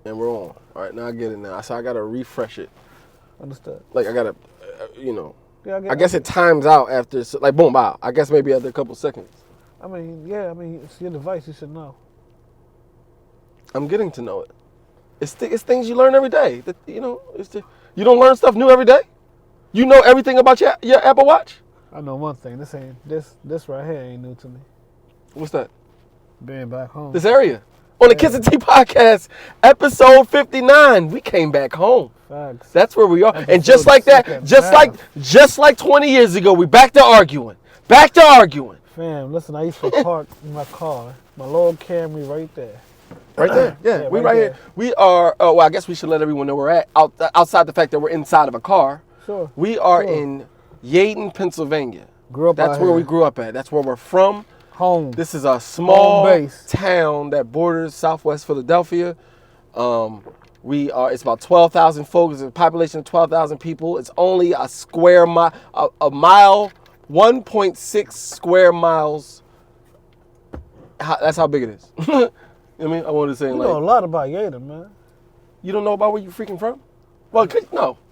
And we're on. All right, now I get it now. So I got to refresh it. Understood. Like, I got to, Yeah, I guess it times out after, like, boom, wow. I guess maybe after a couple seconds. I mean, it's your device. You should know. I'm getting to know it. It's things you learn every day. That, you don't learn stuff new every day? You know everything about your Apple Watch? I know one thing. This right here ain't new to me. What's that? Being back home. This area. On the Kiss and Tea podcast, episode 59. We came back home. Facts. That's where we are. Episode And just like that, just like 20 years ago, we back to arguing. Back to arguing. Fam, listen, I used to park my car, my little Camry right there. Right there. Yeah, we right here. We are, well, I guess we should let everyone know where we're at. Outside the fact that we're inside of a car. Sure. We are in Yeadon, Pennsylvania. That's where we grew up at. That's where we're from. Home. This is a small town that borders Southwest Philadelphia. It's about 12,000 folks. It's a population of 12,000 people. It's only a square mile, a mile, 1.6 square miles. That's how big it is. I mean, I wanted to say, you know a lot about Yeadon, man. You don't know about where you freaking from? Well,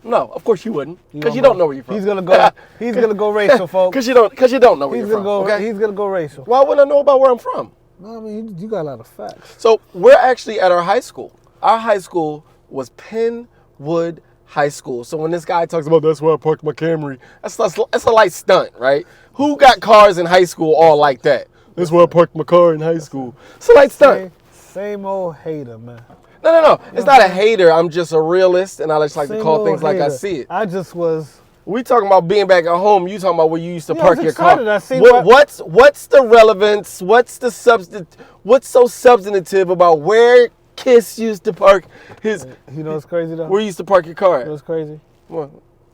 no, of course you wouldn't, because you don't know where you're from. He's gonna go racial, folks. Because you don't know where you're from. Okay? He's gonna go racial. Why wouldn't I know about where I'm from? No, I mean you got a lot of facts. So we're actually at our high school. Our high school was Penwood High School. So when this guy talks about that's where I parked my Camry, that's a light stunt, right? Who got cars in high school all like that? That's where I parked my car in high school. It's a light stunt. Same old hater, man. No. It's not a hater. I'm just a realist, and I just like to call things like I see it. I just was. We talking about being back at home. You talking about where you used to park your car. What's the relevance? What's so substantive about where Kiss used to park his? You know what's crazy though? Where you used to park your car at? You know what's crazy? What?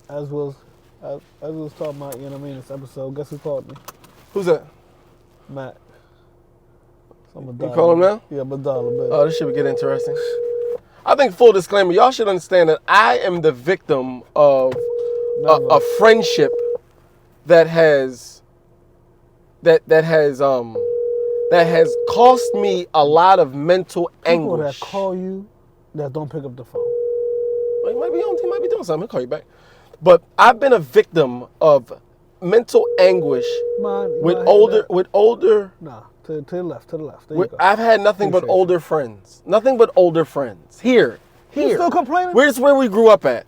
As we was talking about, you know what I mean, this episode. Guess who called me? Who's that? Matt. You call him now? Yeah, Badal a bit. Oh, this shit would get interesting. I think, full disclaimer, y'all should understand that I am the victim of a friendship that has cost me a lot of mental anguish. People that call you that don't pick up the phone. Well, he might be doing something. He'll call you back. But I've been a victim of mental anguish with older. Nah. To the left. There you go. I've had nothing but older friends. Nothing but older friends. Here. You still complaining? Where's where we grew up at?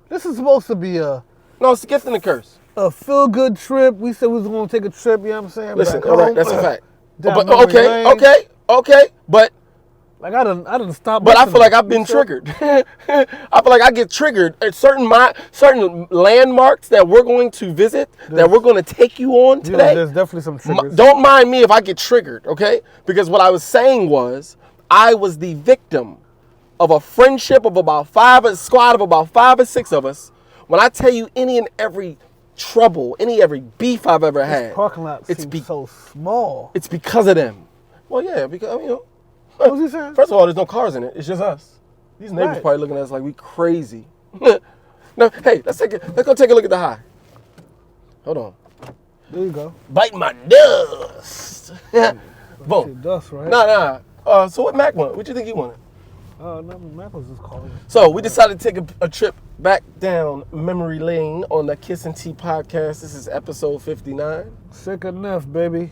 This is supposed to be No, it's a gift and a curse. A feel-good trip. We said we was going to take a trip, you know what I'm saying? Listen, all right, that's a fact. But, okay, but... Like, I done stopped. But I feel like I've been triggered. I feel like I get triggered at certain landmarks that we're going to visit, that we're going to take you on today. There's definitely some triggers. Don't mind me if I get triggered, okay? Because what I was saying was, I was the victim of a friendship of a squad of about 5 or 6 of us. When I tell you any and every trouble, every beef I've ever had, this parking lot seems so small. It's because of them. Well, yeah, because, What was he saying? First of all, there's no cars in it. It's just us. These neighbors probably looking at us like we crazy. No, hey, let's go take a look at the high. Hold on. There you go. Bite my dust. Boom. Dust, right? Nah. So what Mac wanted? What you think he wanted? No, Mac was just calling. So we decided to take a trip back down memory lane on the Kiss and Tea podcast. This is episode 59. Sick enough, baby.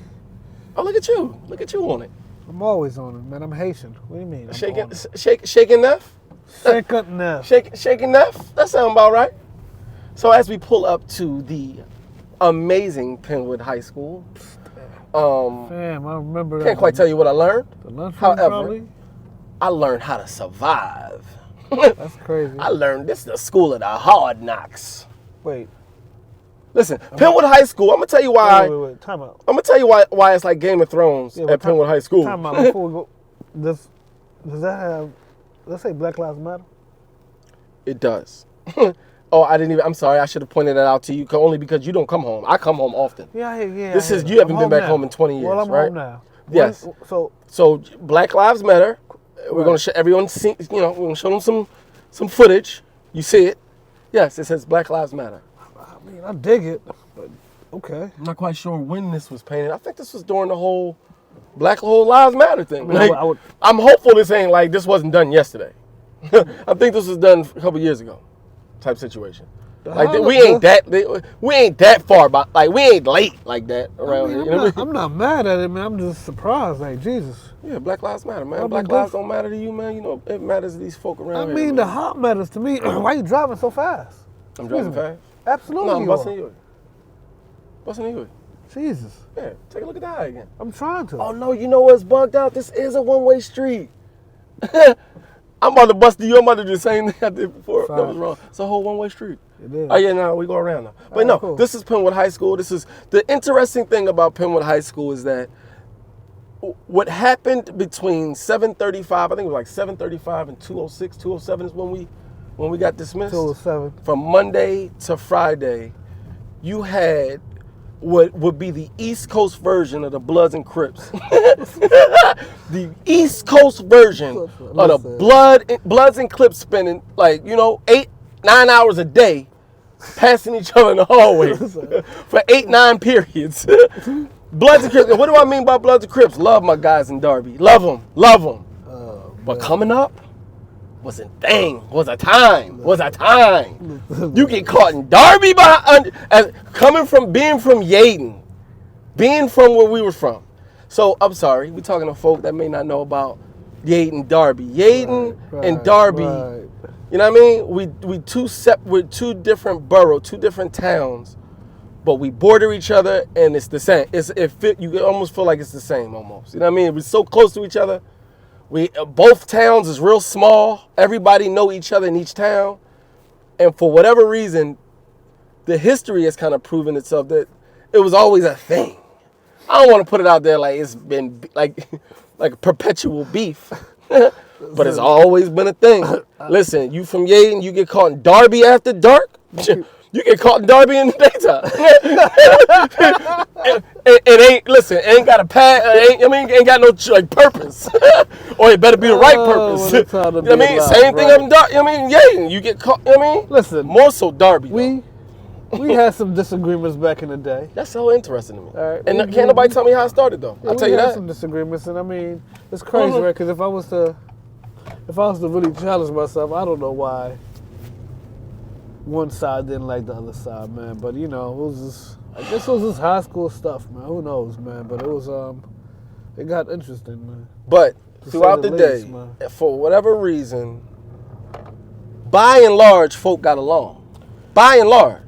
Oh, look at you. Look at you on it. I'm always on it, man. I'm Haitian. What do you mean? Shaking enough? Sick enough. Shaking enough? That sounds about right. So as we pull up to the amazing Penwood High School, Damn, I remember that. Can't quite tell you what I learned. The lunchroom, however, probably? I learned how to survive. That's crazy. I learned this is the school of the hard knocks. Wait. Listen, Penwood High School, I'm going to tell you why. Wait. Time out. I'm going to tell you why it's like Game of Thrones at Penwood High School. Time out. Before we go, does that have, let's say Black Lives Matter? It does. I'm sorry, I should have pointed that out to you only because you don't come home. I come home often. Yeah. You haven't been back home in 20 years, well, I'm right? home now. Yes. So Black Lives Matter. We're going to show everyone, we're going to show them some footage. You see it. Yes, it says Black Lives Matter. I mean, I dig it, but okay. I'm not quite sure when this was painted. I think this was during the whole Black Lives Matter thing. I'm hopeful this ain't like this wasn't done yesterday. I think this was done a couple years ago, type situation. Like Harlem, we ain't that far, but like we ain't late like that around here. I'm not mad at it, man. I'm just surprised. Like Jesus. Yeah, Black Lives Matter, man. I mean, Black lives don't matter to you, man. You know it matters to these folk around I here. mean, man. the heart matters to me. Why you driving so fast? I'm driving fast. Absolutely. No, I'm you busting are. you. Busting you. Jesus. Yeah, take a look at the eye again. I'm trying to. Oh no, you know what's bugged out? This is a one-way street. I'm about to bust you. I'm about to do the same thing I did before. Fine. That was wrong. It's a whole one-way street. It is. Oh yeah, now we go around now. But All no, right, cool. This is Penwood High School. This is the interesting thing about Penwood High School is that what happened between 7:35, I think it was like 7:35 and 2:06, 2:07 is when we got dismissed. 207. From Monday to Friday, you had what would be the East Coast version of the Bloods and Crips. The East Coast version of the Bloods and Crips spending 8-9 hours a day passing each other in the hallway for 8-9 periods. Bloods and Crips. And what do I mean by Bloods and Crips? Love my guys in Darby. Love them. But coming up was a time. You get caught in Darby coming from being from Yeadon, being from where we were from. So I'm sorry, we're talking to folk that may not know about Yeadon, Darby. Yeadon and Darby, you know what I mean? We're two different boroughs, two different towns, but we border each other and it's the same. You almost feel like it's the same almost. You know what I mean? We're so close to each other. Both towns is real small. Everybody know each other in each town. And for whatever reason, the history has kind of proven itself that it was always a thing. I don't want to put it out there like it's been like a perpetual beef. But it's always been a thing. Listen, you from Yeadon, you get caught in Darby after dark. You get caught in Darby in the daytime. it ain't got a pad. Ain't got no purpose. Or it better be the right purpose. You know what I mean? Same thing up in Darby. Yeadon, you get caught. Listen, more so Darby. We had some disagreements back in the day. That's so interesting to me. All right, and can't nobody tell me how it started though. I'll tell you that. We had some disagreements, and it's crazy, right? Because if I was to really challenge myself, I don't know why one side didn't like the other side, man. But it was just, I guess it was just high school stuff, man. Who knows, man? But it was it got interesting, man. But throughout the day, for whatever reason, by and large, folk got along. By and large.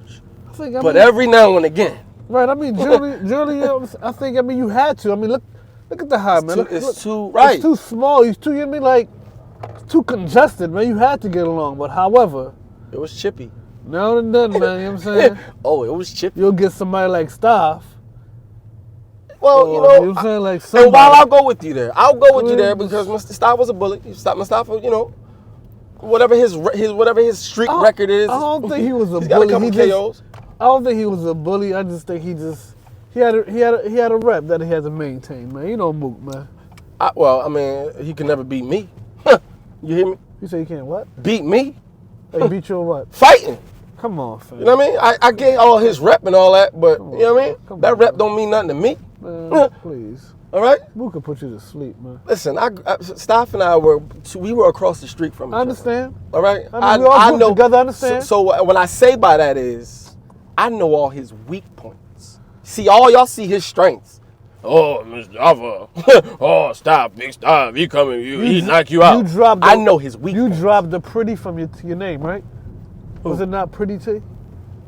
But every now and again. Right, Julie, I think you had to. Look at the high, man. It's too small. It's too, it's too congested, man. You had to get along. But however, it was chippy. Now and then, man, you know what I'm saying? Oh, it was chippy. You'll get somebody like Staff. Well, you know what I'm saying? Like somebody. And while I'll go with you there, because Mr. Staff was a bully. Mr. Staff, whatever his streak record is. I don't think he was a bully. He's got a couple KOs. I don't think he was a bully. I just think he had a rep that he had to maintain, man. Mook, man. He can never beat me. You hear me? You say you can't what? Beat me? He beat you in what? Fighting. Come on, fam. You know what I mean? I get all his rep and all that, but you know what I mean? That rep don't mean nothing to me. Man, please. All right? Mook could put you to sleep, man. Listen, Staff and I were across the street from each other. I understand. All right? We all grew together, I understand. So what I say by that is, I know all his weak points. See, all y'all see his strengths. Oh, Mr. Alpha. Oh, stop, big stop. He coming, he knock you out. I know his weak points. You dropped the pretty from your name, right? Was it not Pretty T?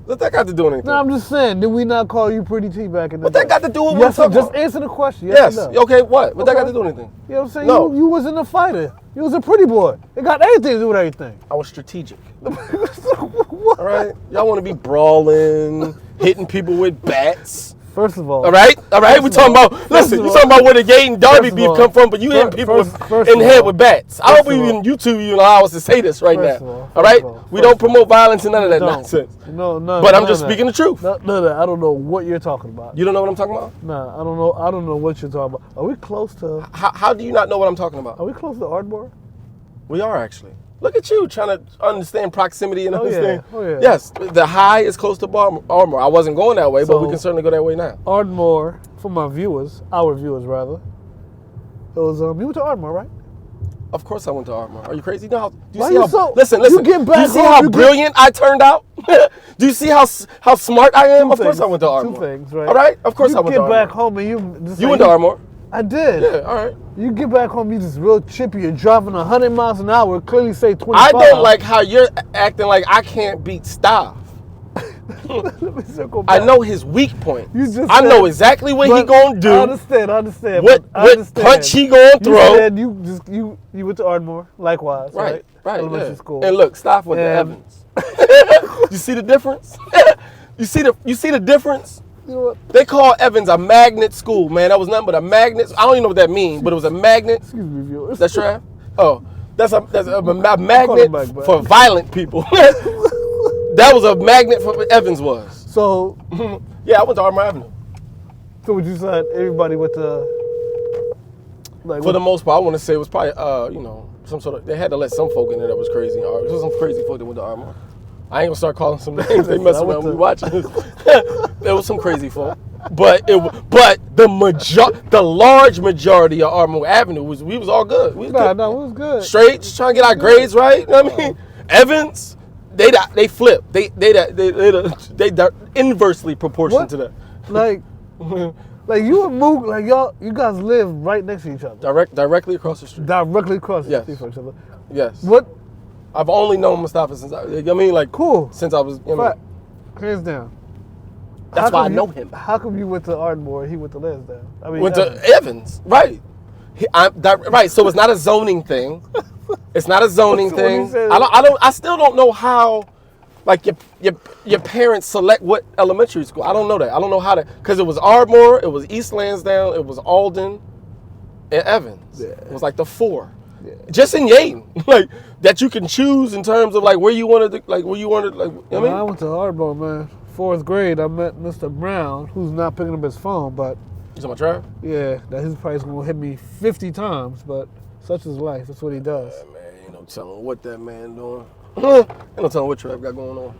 What that got to do with anything? No, I'm just saying, did we not call you Pretty T back in the day? What that got to do with what I'm talking about? Just answer the question. Yes. Okay, what? What that got to do with anything? You know what I'm saying? No. You wasn't a fighter. You was a pretty boy. It got anything to do with everything. I was strategic. All right? Y'all want to be brawling, hitting people with bats. First of all. All right? We talking about, listen, you talking about where the Yeadon Darby beef come from, but you hitting people in the head with bats. I hope you two allow us to say this right now. All right? We don't promote violence and none of that nonsense. No. But I'm just speaking the truth. No, I don't know what you're talking about. You don't know what I'm talking about? Nah, I don't know what you're talking about. Are we close to... How do you not know what I'm talking about? Are we close to Ardmore? We are actually. Look at you trying to understand proximity and understand. Oh, yeah. Yes, the high is close to Ardmore. I wasn't going that way, but we can certainly go that way now. Ardmore, for our viewers rather, it was, you went to Ardmore, right? Of course I went to Ardmore. Are you crazy? No. Do you Why see you how? so- Listen. you get back Do you see home, how you get- brilliant I turned out? Do you see how smart I am? Of course I went to Two Ardmore. things, right? All right. Of course you I went to get back Ardmore. home and you just You like, went to Ardmore. I did. Yeah. All right. You get back home, you just real chippy. You're driving 100 miles an hour. Clearly say 25. I don't like how you're acting like I can't beat Stav. Let me circle back. I know his weak points. You just I know said- exactly what he but gonna do. I understand. What but I understand. punch he gonna throw. You said you went to Ardmore, likewise, right? Right. Elementary Yeah. school. And look, Stav went to And- Evans. You see the difference? You see the difference? You know what? They call Evans a magnet school, man. That was nothing but a magnet. I don't even know what that means, but it was a magnet. Excuse me, viewers. That's right. Oh, that's a Call magnet it back, bro. for violent people. That was a magnet for what Evans was. So, Yeah, I went to Ardmore Avenue. so what you said? Everybody went to like For the most part, I want to say it was probably, some sort of. They had to let some folk in there that was crazy. There was some crazy folk that went to Ardmore. I ain't gonna start calling some names. They mess around when we watching this. There was some crazy folk, but the large majority of Ardmore Avenue we was all good. We was good. no, it was good. Straight, just trying to get our grades right. You know what I mean? Evans, they flip. They inversely proportioned What? to that. Like you and Mook, like you guys live right next to each other, Directly across the street. directly across the Yes. street from each other. Yes. What? I've only known Mustafa since Cool. since I was. Fact. Hands down. That's How why I come know you- him. How come you went to Ardmore and he went to Lansdowne? I mean, Went Evans. to Evans, right? Right. So it's not a zoning thing. It's not a zoning So when you thing. said- I still don't know how, like your parents select what elementary school. I don't know that. I don't know how to, because it was Ardmore, it was East Lansdowne, it was Alden, and Evans. Yeah. It was like the four. Yeah. Just in Yeadon, like that you can choose in terms of like where you wanted to, like where you wanted, like you know what I I mean. went to Ardmore, man. 4th grade, I met Mr. Brown, who's not picking up his phone, but You talking about Trav? yeah, that his price gonna hit me 50 times, but such is life. That's what he does. Yeah, man, ain't no telling what that man doing. Ain't no telling what Trav got going on.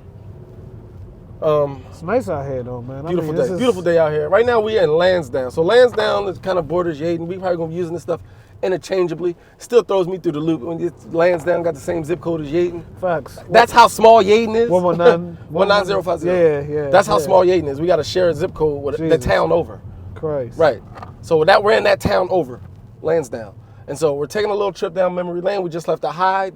It's nice out here, though, man. Beautiful day. Beautiful day out here. Right now we in Lansdowne. So Lansdowne is kind of borders Yeadon. We probably gonna be using this stuff interchangeably. Still throws me through the loop when Lansdowne got the same zip code as Yeadon. Facts. That's how small Yeadon is. 119 19050. Yeah. That's how small Yeadon is. We got to share a zip code with the Jesus. town over. Christ. Right. So we're in that town over, Lansdowne. And so we're taking a little trip down memory lane. We just left the high.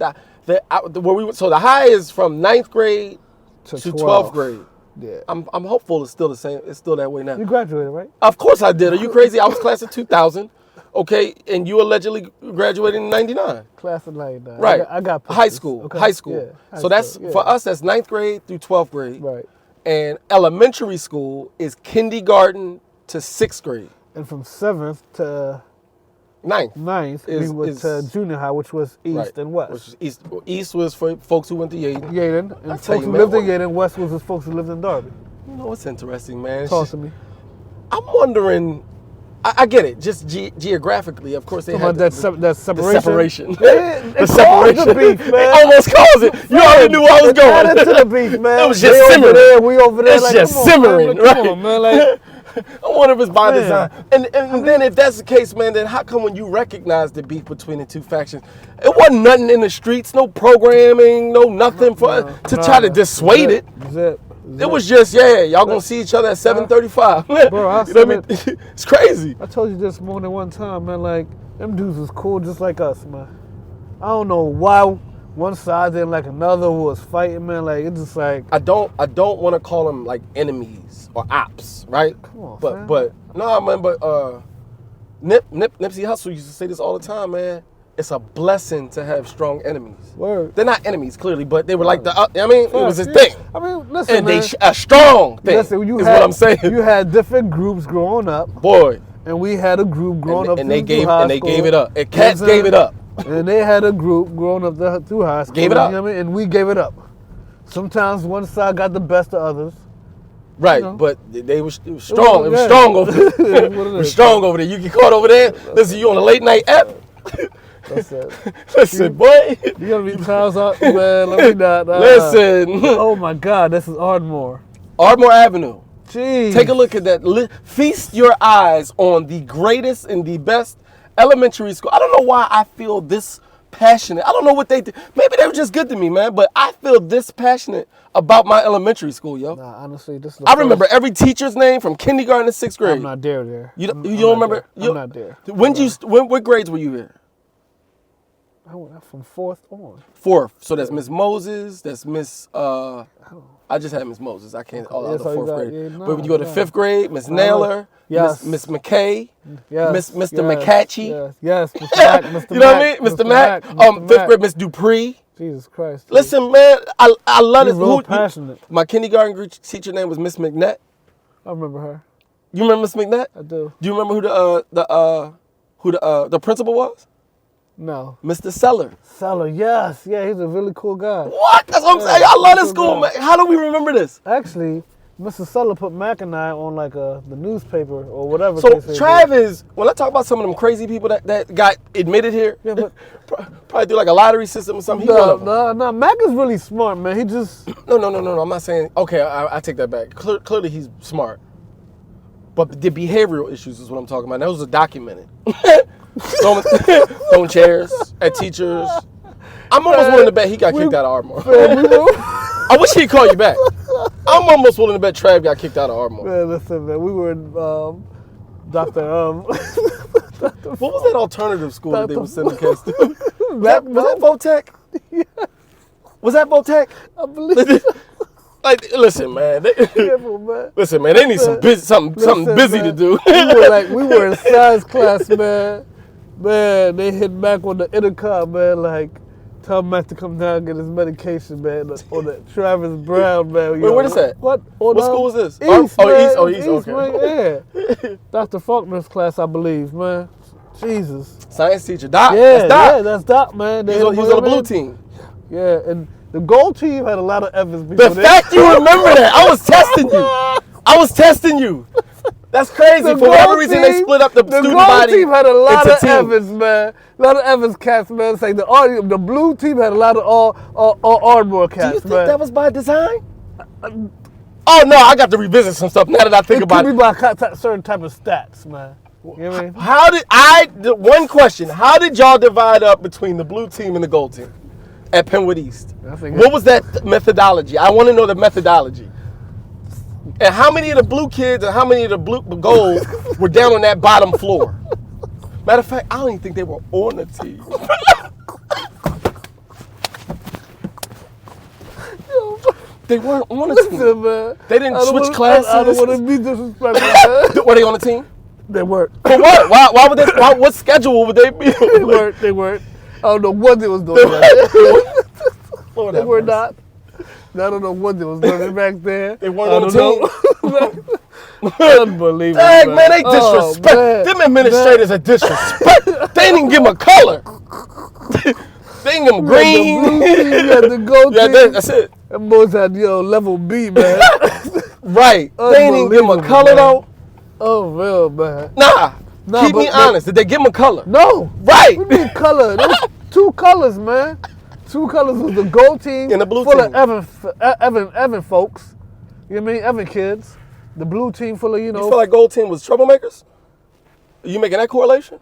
So the high is from 9th grade to 12th grade. Yeah. I'm hopeful it's still the same. It's still that way now. You graduated, right? Of course I did. Are you crazy? I was class of 2000. Okay, and you allegedly graduated in 99. Class of 99. Right. I got high pictures. school. Okay. High school. Yeah, high So that's school, yeah. for us. That's 9th grade through 12th grade. Right. And elementary school is kindergarten to 6th grade. And from 7th to 9th. 9th, we went to junior high, which was east Right. and west. Which is east was for folks who went to Yeadon. Yeadon. I And tell folks you, who man, lived in what- Yeadon. West was the folks who lived in Derby. You know what's interesting, man? It's Talk just- to me. I'm wondering. I get it. Just geographically, of course, they Talking had about that the separation. separation. It The caused separation. the beef, man. It almost caused it. You already knew where I was It added to going. the beef, man. It was just They simmering. Over there, we over there. It's like, just come on, simmering, man, right? Come on, man. Like, I wonder if it's by Man. design. And then if that's the case, man, then how come when you recognize the beef between the two factions, it wasn't nothing in the streets, no programming, no nothing to try to dissuade it. Zip. It was just, y'all gonna see each other at 7:35. Bro, You know what I mean? It's crazy. I told you this more than one time, man. Like, them dudes was cool just like us, man. I don't know why one side didn't like another who was fighting, man. Like, it's just like, I don't want to call them like enemies or ops, right? Come on, but fam. but no, man. But Nipsey Hussle used to say this all the time, man. It's a blessing to have strong enemies. word. They're not enemies, clearly, but they were like it was his Yeah. thing. I mean, listen, And man. a strong thing Listen, is what I'm saying. You had different groups growing up, Boy, and we had a group growing up and they through gave high and they school. gave it up. And You know cats what I'm gave it up. And they had a group growing up through high school. Gave it up. You know what I mean? And we gave it up. Sometimes one side got the best of others. Right, know. but it was strong. It was yeah. strong over there. It is what it It was is. strong over there. You get caught over there. Listen, you on a late night app. That's it. Listen, boy. You gonna be times out, man. Let me not. Listen. Oh my God, this is Ardmore. Ardmore Avenue. Jeez. Take a look at that. Feast your eyes on the greatest and the best elementary school. I don't know why I feel this passionate. I don't know what they did. Maybe they were just good to me, man. But I feel this passionate about my elementary school, yo. Nah, honestly, this is I remember every teacher's name from kindergarten to 6th grade. I'm not there. You don't remember? I'm not there. What grades were you in? I went from 4th on. 4th. So that's Miss Moses. That's Miss. I just had Miss Moses. I can't. All out the 4th grade. Yeah, but when you go to 5th grade, Miss Naylor. Yes. Miss McKay. Yes. Mr. McCatchy. Yes. Mr. Mac. Mr. You know what I mean? Mr. Mac. 5th grade, Miss Dupree. Jesus Christ. Dude. Listen, man, I love this. Real passionate. My kindergarten teacher name was Miss McNett. I remember her. You remember Miss McNett? I do. Do you remember who the principal was? No. Mr. Seller. Seller, yes. Yeah, he's a really cool guy. What? That's what I'm saying. I love this school, man. How do we remember this? Actually, Mr. Seller put Mac and I on like the newspaper or whatever. So Travis, when I talk about some of them crazy people that got admitted here, yeah, but probably do like a lottery system or something. No. Mac is really smart, man. He just No. I'm not saying. Okay, I take that back. Clearly, he's smart. But the behavioral issues is what I'm talking about. Those are documented. Throwing chairs at teachers. I'm almost willing to bet he got kicked out of Ardmore. I wish he'd call you back. I'm almost willing to bet Trav got kicked out of Ardmore. Man, listen, man. We were in Dr. What was that alternative school that they were sending kids to? Was that Votech? Yeah. Was that Votech? I believe so. Like, listen, man. Man. Listen, man. They need something busy to do. we were in science class, man. Man, they hit Mac on the intercom, man. Like, tell Mac to come down and get his medication, man. On the Travis Brown, man. Wait, where is that? What school was this? East, East. Okay. Man, yeah. Dr. Faulkner's class, I believe, man. Jesus. Science teacher, Doc. Yeah, that's Doc. Yeah, that's Doc, man. He was on the blue team. Yeah, and the gold team had a lot of Evans people. The fact you remember that, I was testing you. That's crazy. For whatever reason, they split up the student body. The gold team had a lot of Evans, man. A lot of Evans cats, man. It's like the blue team had a lot of all Ardmore cats, man. Do you think that was by design? Oh, no, I got to revisit some stuff now that I think about it. It could be by certain type of stats, man. You know what I mean? One question, how did y'all divide up between the blue team and the gold team at Penwood East? What was that methodology? I want to know the methodology. And how many of the blue kids and how many of the blue gold were down on that bottom floor? Matter of fact, I don't even think they were on the team. They weren't on the team. Man. They didn't switch classes. I don't want to be disrespectful. Were they on the team? They weren't. For what? Why would they? What schedule would they be? They weren't. I don't know what they was doing. They were not. I don't know what they was doing back there. They weren't on the team. Unbelievable. Dang, man, they disrespect. Them administrators are disrespect. They didn't even give him a color. They didn't give him green. The blue team, yeah, the gold team. Yeah, that's it. Them boys had, level B, man. Right. They didn't even give him a color, though. Oh, real, man. Nah, keep me honest. Did they give him a color? No. Right. What do you mean color? There was 2 colors, man. 2 colors was the gold team and the blue full team. Of Evan folks. You know what I mean? Evan kids. The blue team full of, You feel like gold team was troublemakers? Are you making that correlation?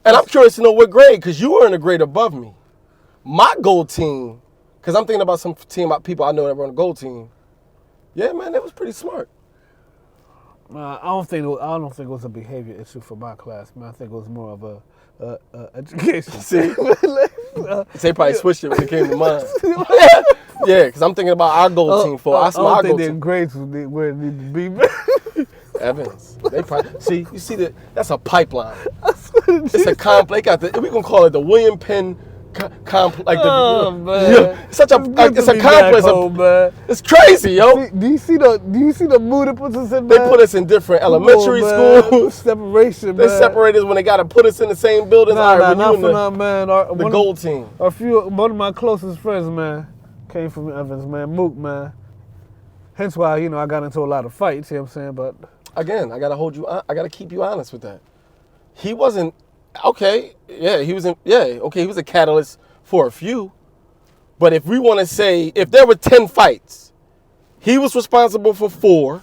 And I'm curious to know what grade, because you were in a grade above me. My gold team, because I'm thinking about some people I know that were on the gold team. Yeah, man, that was pretty smart. I don't think it was a behavior issue for my class, man. I think it was more of a education. See? They probably switched it when it came to mine. Yeah, because I'm thinking about our gold team for us. I don't think their grades was where it needed to be. Evans, they probably you see that that's a pipeline. It's a complex. We're gonna call it the William Penn complex. Like man. It's such a it's a complex. Man. It's crazy, yo. Do you see the mood it puts us in? They put us in different elementary schools. Separation, They separated us when they got to put us in the same building. Not for now, man. The gold team. One of my closest friends, man, came from Evans, man. Mook, man. Hence why, I got into a lot of fights, you know what I'm saying? But again, I gotta keep you honest with that. He wasn't okay, he was a catalyst for a few. But if we want to say, if there were 10 fights, he was responsible for 4,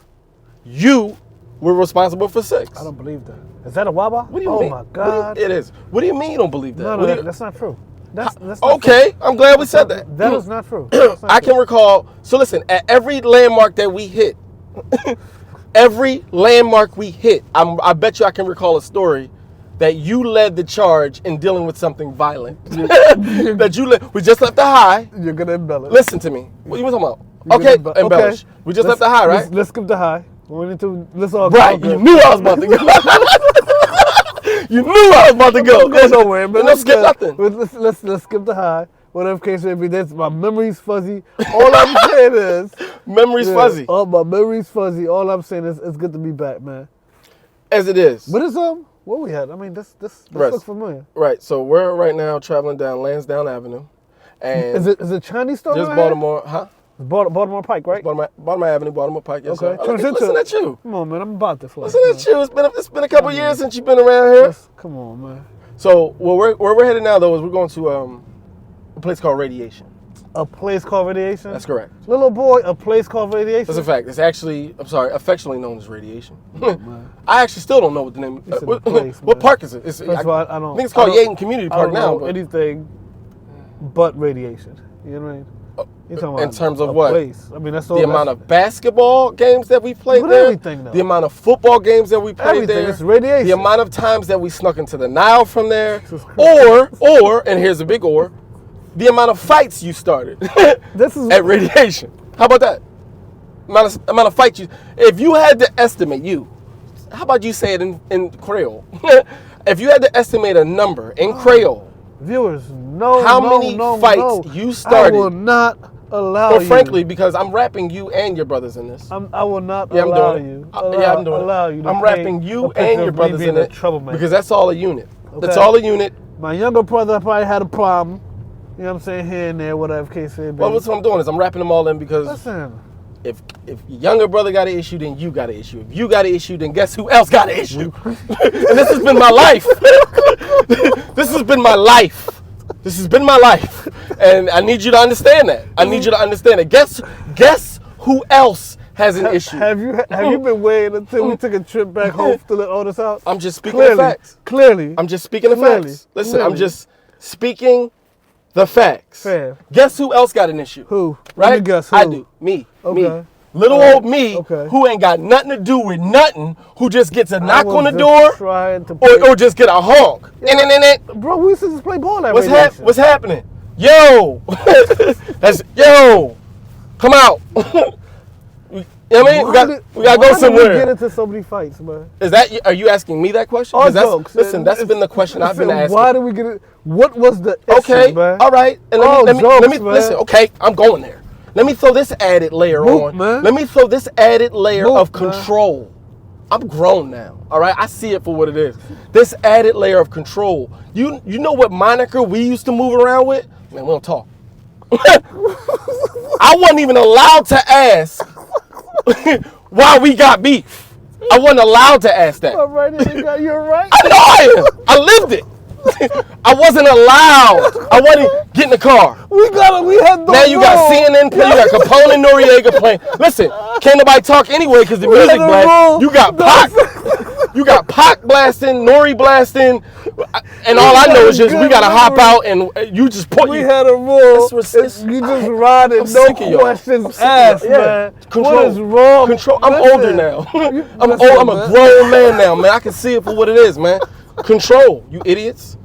you were responsible for 6. I don't believe that. Is that a Wawa? What do you mean? Oh my God. It is. What do you mean you don't believe that? No, that's not true. That's not Okay, true. I'm glad we said that. That is not true. That's not I true. can recall. So listen, at every landmark that we hit, every landmark we hit, I bet you I can recall a story that you led the charge in dealing with something violent. We just left the high. You're gonna embellish. Listen to me. What are you talking about? You're Okay, gonna embellish. okay. We just left the high, right? Let's skip the high. Let's all Right. go. You knew I was about to go. You knew I was about to go. Don't go nowhere, man. Don't skip nothing. Let's skip the high. Whatever case may be, that's my memory's fuzzy. All I'm saying is Memory's fuzzy. Oh, my memory's fuzzy. All I'm saying is it's good to be back, man. As it is. But it's what we had. I mean, this looks familiar. Right. So we're right now traveling down Lansdowne Avenue, and Is it Chinese store? just right Baltimore, huh? here? Baltimore Pike, right? Baltimore Avenue, Baltimore Pike. Yes, Okay. sir. Listen at you. Come on, man. I'm about this. Listen at you. It's been a couple years since you've been around here. Come on, man. So where we're headed now though is we're going to a place called Radiation. A place called Radiation? That's correct. Little boy, a place called Radiation? That's a fact. It's actually, affectionately known as Radiation. I actually still don't know what the name. It's a place, what man. park is it? First of all, I don't think it's called I don't- Yeadon Community I Park don't now. know But anything but radiation. You know what I mean? You talking about in terms of a what? Place. I mean, that's all. The amount of basketball games that we played But there, everything, though. the amount of football games that we played Everything. there, It's radiation. the amount of times that we snuck into the Nile from there, Jesus Christ. or, and here's a big or, the amount of fights you started This is at Radiation. How about that? Amount of fights you. If you had to estimate how about you say it in Creole? If you had to estimate a number in Creole, viewers. No, how no, many no, fights no. you started? I will not allow Or you. frankly, because I'm rapping you and your brothers in this. I will not Yeah, I'm allow doing it. you. I'm doing allow it. you. To I'm paint rapping a you picture and your of me brothers being in a it troublemaker. because that's all a unit. That's Okay. all a unit. My younger brother probably had a problem. You know what I'm saying? Here and there, whatever case may be. Well, what's what I'm doing is I'm wrapping them all in because Listen. if your younger brother got an issue, then you got an issue. If you got an issue, then guess who else got an issue? And this has been my life. This has been my life. This has been my life. And I need you to understand that. I need you to understand that. Guess who else has an issue? Have you been waiting until we took a trip back home to the owner's house? I'm just speaking the facts. Clearly. I'm just speaking the Clearly. facts. Listen, Clearly. I'm just speaking the facts. Fair. Guess who else got an issue? Who? Right? Let me guess. Who? I do. Me. Okay. Little old me, Okay. who ain't got nothing to do with nothing, who just gets a knock I on the was door just trying to play. or just get a honk. Bro, we used to just play ball at What's Radiation. what's happening? Yo! Yo! Come out. You know what I mean? We gotta go Why somewhere. did we get into so many fights, man? Are you asking me that question? All 'Cause jokes. listen, that's been the question I've been asking. Why did we get it? What was the issue, Okay, man? all right. And All let me jokes, man. listen. Okay, I'm going there. Let me throw this added layer Moot, on. man. Let me throw this added layer Moot, of man. control. I'm grown now. All right, I see it for what it is. This added layer of control. You know what moniker we used to move around with? Man, we don't talk. I wasn't even allowed to ask why we got beef. I wasn't allowed to ask that. All right, you're right. I know I am. I lived it. I wasn't allowed. I wasn't get in the car. We had the Now you got CNN playing, you got Capone and Noriega playing. Listen, can't nobody talk anyway because the music had a blast. rule. You got Pac. You got Pac blasting, Nori blasting, and all I know is just we gotta hop out and you just put We you. had a rule. It's- You just ride it, I'm no sick of y'all. questions I'm sick of asked, y'all. Yeah. man. Control. What is wrong? Control. I'm Listen. older now. I'm Listen, old. I'm a man. grown man now, man. I can see it for what it is, man. Control, you idiots.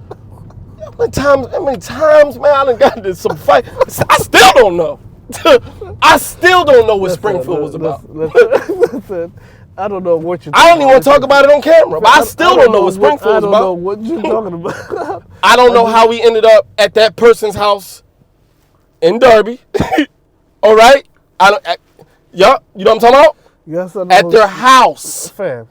How many times, man, I done got into some fight. I still don't know. I still don't know what Springfield was about. Listen, I don't know what you're I don't even want to talk about it on camera, but I still don't know what Springfield was I don't know about. what you're talking about. I don't know how we ended up at that person's house in Derby. All right? Yeah, you know what I'm talking about? Yes, I know. At their house. Fam,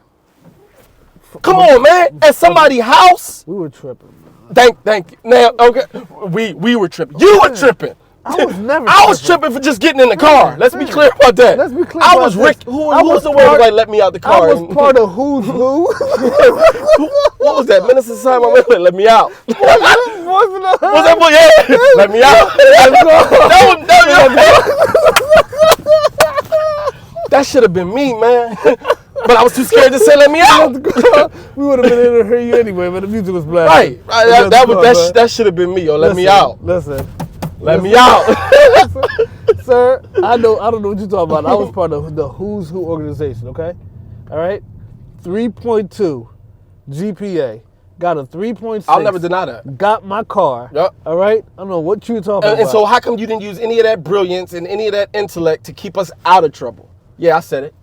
Come on, man. At somebody's house. we were tripping. Thank you. Now, okay, we were tripping. You were tripping. I was never I was tripping for just getting in the car. Let's be clear about that. Let's be clear I about was this. Rick. Who I was was the one who part- like let me out the I car? was part of Who's Who. What was that? Minister Simon let me out. Wasn't a Was that boy? Yeah. Let me out. That should have been me, man. But I was too scared to say let me out. We would have been able to hear you anyway, but the music was blasting. Right. That should have been me, yo. Let me out. Listen. Let me out. Sir, I don't know what you're talking about. I was part of the Who's Who organization, okay? All right? 3.2 GPA. Got a 3.6. I'll never deny that. Got my car. Yep. All right? I don't know what you're talking about. And so how come you didn't use any of that brilliance and any of that intellect to keep us out of trouble? Yeah, I said it.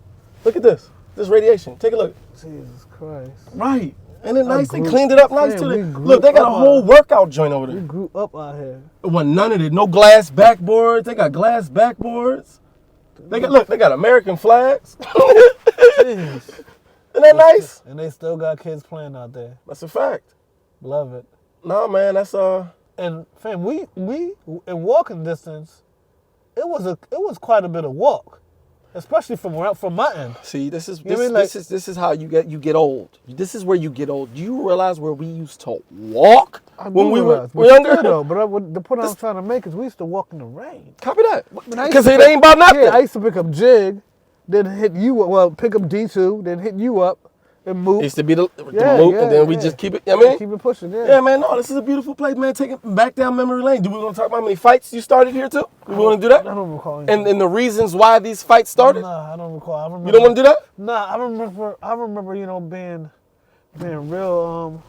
Look at this. This radiation. Take a look. Jesus Christ. Right. And then nice. They cleaned it up nice too. Look, they got a whole workout joint over there. We grew up out here. It wasn't none of it. No glass backboards. They got glass backboards. They got American flags. Jeez. Isn't that nice? And they still got kids playing out there. That's a fact. Love it. No, man, that's And fam, we in walking distance, it was quite a bit of walk, especially from my end. See, this is how you get old. This is where you get old. Do you realize where we used to walk when we were younger? Though, but the point I'm trying to make is we used to walk in the rain. Copy that. Because it ain't about nothing. Yeah, I used to pick up jig, then hit you up. Well, pick up D2, then hit you up and move. It used to be the move, and then we just keep it. I mean, keep it pushing. Yeah. Yeah, man. No, this is a beautiful place, man. Take it back down memory lane. Do we want to talk about how many fights you started here too? Do we want to do that? I don't recall. And the reasons why these fights started? Nah, I don't recall. You don't want to do that? Nah, I remember, being real.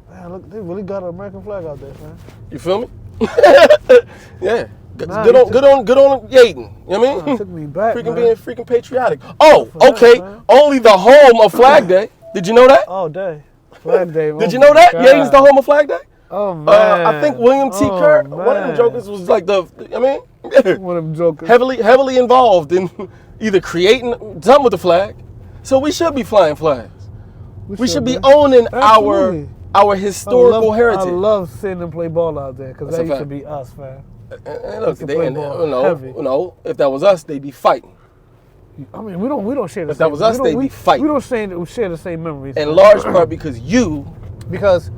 Man, look, they really got an American flag out there, man. You feel me? Yeah. Good on Yeadon. You know what I mean? Took me back, Freaking patriotic. Oh, okay. Only the home of Flag Day. Did you know that? Oh, day. Flag Day. Did you know that? Yeadon's the home of Flag Day? Oh, man. I think William T. Kerr, one of them jokers was like one of them jokers. Heavily involved in either creating something with the flag. So we should be flying flags. We should be owning our historical heritage. I love seeing them play ball out there because that used to be us, man. And look, if that was us, they'd be fighting. I mean, we don't share the if same. If that was us, they'd be fighting. We don't share the same memories. In large part because viewers,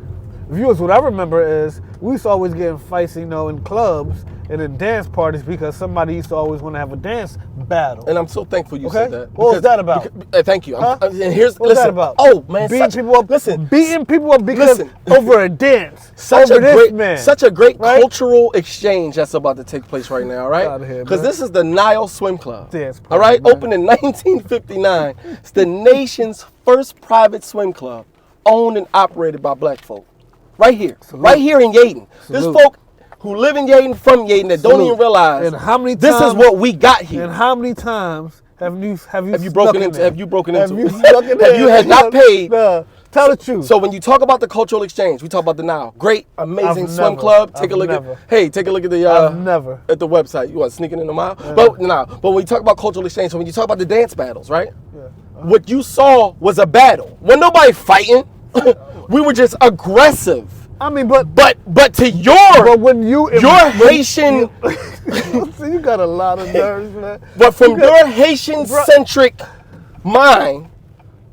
what I remember is we used to always get in fights, in clubs and in dance parties because somebody used to always want to have a dance battle. And I'm so thankful you said that. What was that about? Thank you. Huh? And here's what was that about? Oh man, beating people up because over a dance. Such a great cultural exchange that's about to take place right now, right? Because this is the Nile Swim Club. All right, opened in 1959. It's the nation's first private swim club, owned and operated by black folk. Right here, right here in Yeadon. There's folk who live in Yeadon, from Yeadon, that don't even realize this is what we got here. And how many times have you broken into? Have you had not paid? Tell the truth. So when you talk about the cultural exchange, we talk about the Nile. Great, amazing swim club. Take a look at the at the website. You want sneaking in the mile? But when we talk about cultural exchange, so when you talk about the dance battles, right? Yeah. What you saw was a battle. When nobody fighting, we were just aggressive. I mean, but to your Haitian, you got a lot of nerves, man. But from your Haitian-centric mind,